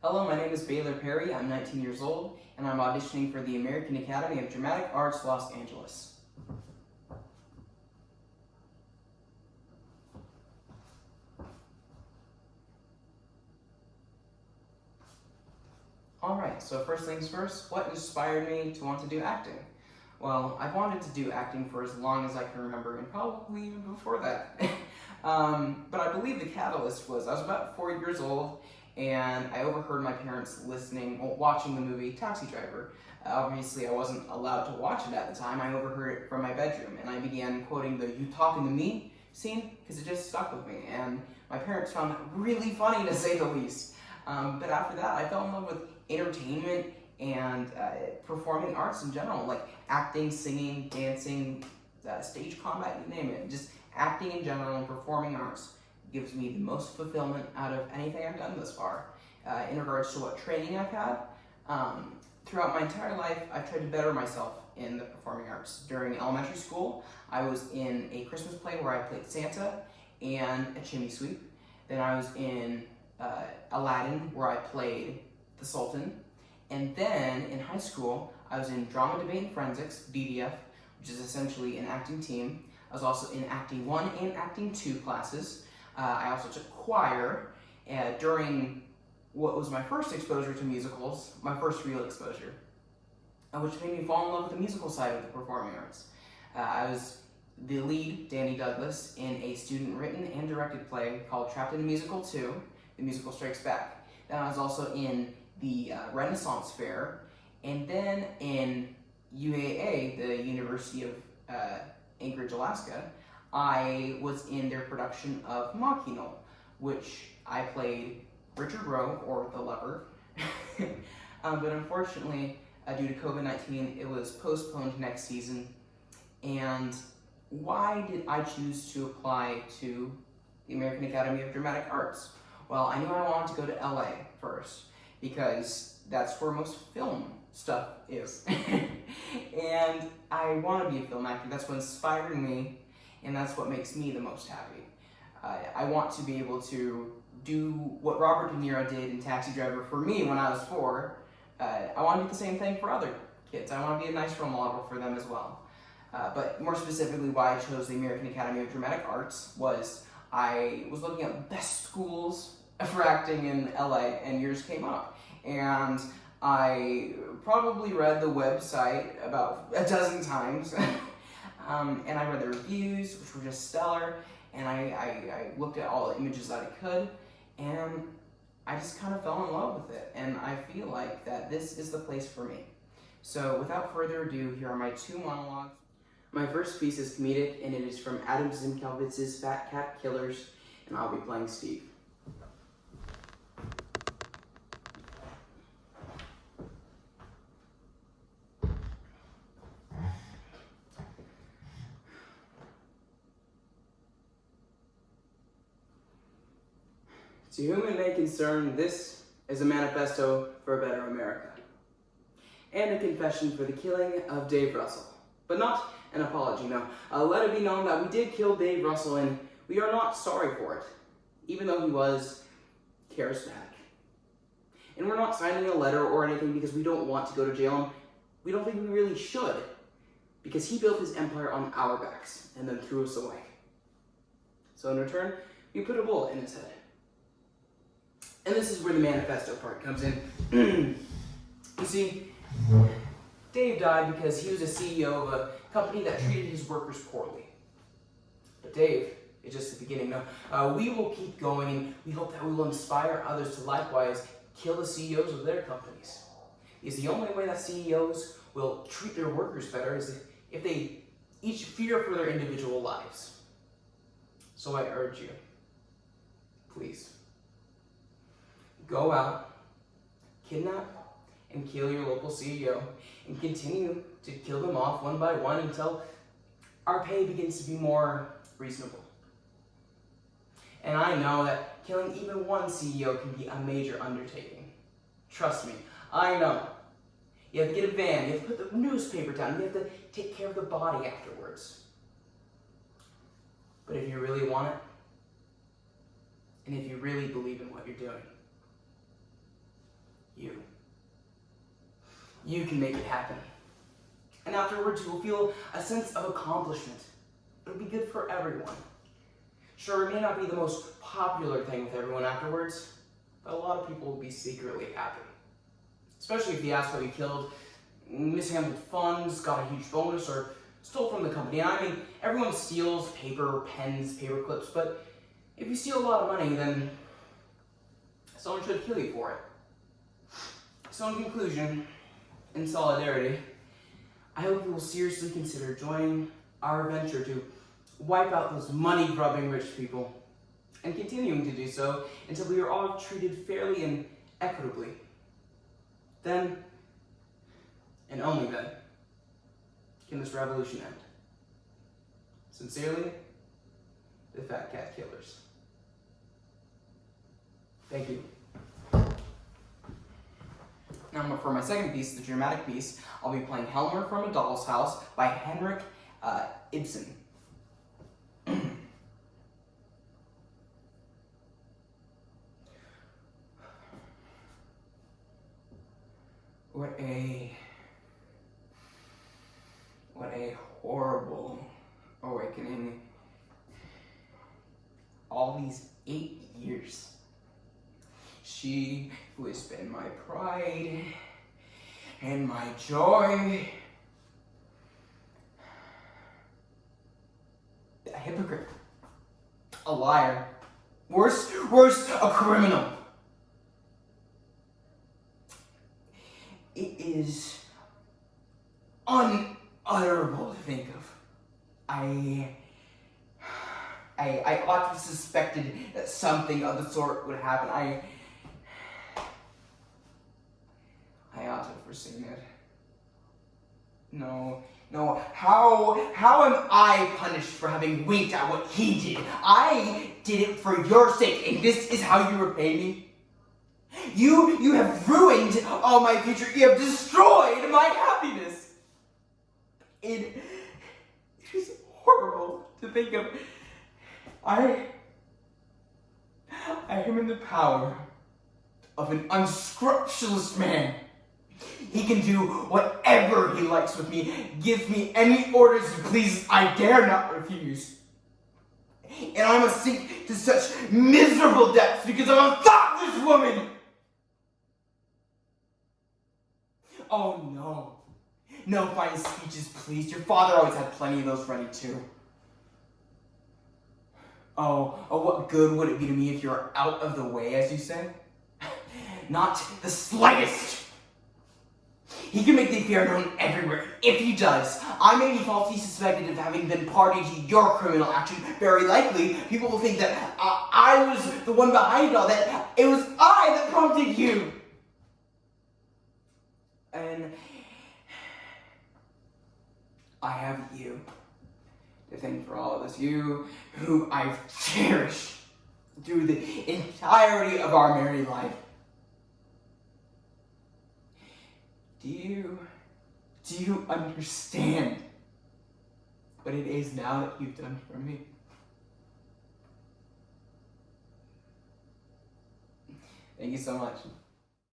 Hello, my name is Baylor Perry. I'm 19 years old, and I'm auditioning for the American Academy of Dramatic Arts, Los Angeles. Alright, so first things first, what inspired me to want to do acting? Well, I've wanted to do acting for as long as I can remember, and probably even before that. But I believe the catalyst was, I was about 4 years old, and I overheard my parents watching the movie Taxi Driver. Obviously, I wasn't allowed to watch it at the time. I overheard it from my bedroom, and I began quoting the "you talking to me" scene, because it just stuck with me, and my parents found it really funny, to say the least. But after that, I fell in love with entertainment and performing arts in general, like acting, singing, dancing, stage combat, you name it. Just acting in general and performing arts gives me the most fulfillment out of anything I've done thus far. In regards to what training I've had, throughout my entire life, I've tried to better myself in the performing arts. During elementary school, I was in a Christmas play where I played Santa and a chimney sweep. Then I was in Aladdin, where I played the Sultan. And then in high school, I was in Drama, Debate, and Forensics, DDF, which is essentially an acting team. I was also in Acting 1 and Acting 2 classes. I also took choir during what was my first exposure to musicals, my first real exposure, which made me fall in love with the musical side of the performing arts. I was the lead, Danny Douglas, in a student-written and directed play called Trapped in a Musical 2, The Musical Strikes Back. Then I was also in the Renaissance Fair, and then in UAA, the University of Anchorage, Alaska, I was in their production of Machino, which I played Richard Rowe, or the lover. But unfortunately, due to COVID-19, it was postponed next season. And why did I choose to apply to the American Academy of Dramatic Arts? Well, I knew I wanted to go to LA first, because that's where most film stuff is. And I want to be a film actor. That's what inspired me, and that's what makes me the most happy. I want to be able to do what Robert De Niro did in Taxi Driver for me when I was 4. I want to do the same thing for other kids. I want to be a nice role model for them as well. But more specifically, why I chose the American Academy of Dramatic Arts was I was looking at best schools for acting in LA, and yours came up. And I probably read the website about a dozen times, and I read the reviews, which were just stellar, and I looked at all the images that I could, and I just kind of fell in love with it, and I feel like that this is the place for me. So without further ado, here are my 2 monologues. My first piece is comedic, and it is from Adam Szymkowicz's Fat Cat Killers, and I'll be playing Steve. To whom it may concern, this is a manifesto for a better America, and a confession for the killing of Dave Russell. But not an apology, no. Let it be known that we did kill Dave Russell, and we are not sorry for it, even though he was charismatic. And we're not signing a letter or anything because we don't want to go to jail, and we don't think we really should, because he built his empire on our backs and then threw us away. So in return, we put a bullet in his head. And this is where the manifesto part comes in. You see, Dave died because he was a CEO of a company that treated his workers poorly. But Dave is just the beginning. No, we will keep going, and we hope that we will inspire others to likewise kill the CEOs of their companies. Because the only way that CEOs will treat their workers better is if they each fear for their individual lives. So I urge you, please, go out, kidnap, and kill your local CEO, and continue to kill them off one by one until our pay begins to be more reasonable. And I know that killing even one CEO can be a major undertaking. Trust me, I know. You have to get a van, you have to put the newspaper down, you have to take care of the body afterwards. But if you really want it, and if you really believe in what you're doing, you can make it happen. And afterwards, you will feel a sense of accomplishment. It'll be good for everyone. Sure, it may not be the most popular thing with everyone afterwards, but a lot of people will be secretly happy. Especially if you ask how you killed, mishandled funds, got a huge bonus, or stole from the company. And I mean, everyone steals paper, pens, paper clips, but if you steal a lot of money, then someone should kill you for it. So in conclusion, in solidarity, I hope you will seriously consider joining our venture to wipe out those money-grubbing rich people, and continuing to do so until we are all treated fairly and equitably. Then, and only then, can this revolution end. Sincerely, the Fat Cat Killers. Thank you. Now for my second piece, the dramatic piece, I'll be playing Helmer from A Doll's House by Henrik Ibsen. What a horrible awakening. All these 8 years. She who has been my pride and my joy. A hypocrite. A liar. Worse, a criminal. It is unutterable to think of. I ought to have suspected that something of the sort would happen. I ought to have foreseen it. No. How am I punished for having winked at what he did? I did it for your sake, and this is how you repay me? You have ruined all my future. You have destroyed my happiness. It is horrible to think of. I am in the power of an unscrupulous man. He can do whatever he likes with me, gives me any orders he pleases. I dare not refuse. And I must sink to such miserable depths because of a thoughtless woman. Oh no. No fine speeches, please. Your father always had plenty of those ready too. Oh, what good would it be to me if you were out of the way, as you say? Not the slightest. He can make the affair known everywhere. If he does, I may be falsely suspected of having been party to your criminal action. Very likely, people will think that I was the one behind it all, that it was I that prompted you. And I have you to thank for all of this. You who I've cherished through the entirety of our married life. Do you understand what it is now that you've done for me? Thank you so much.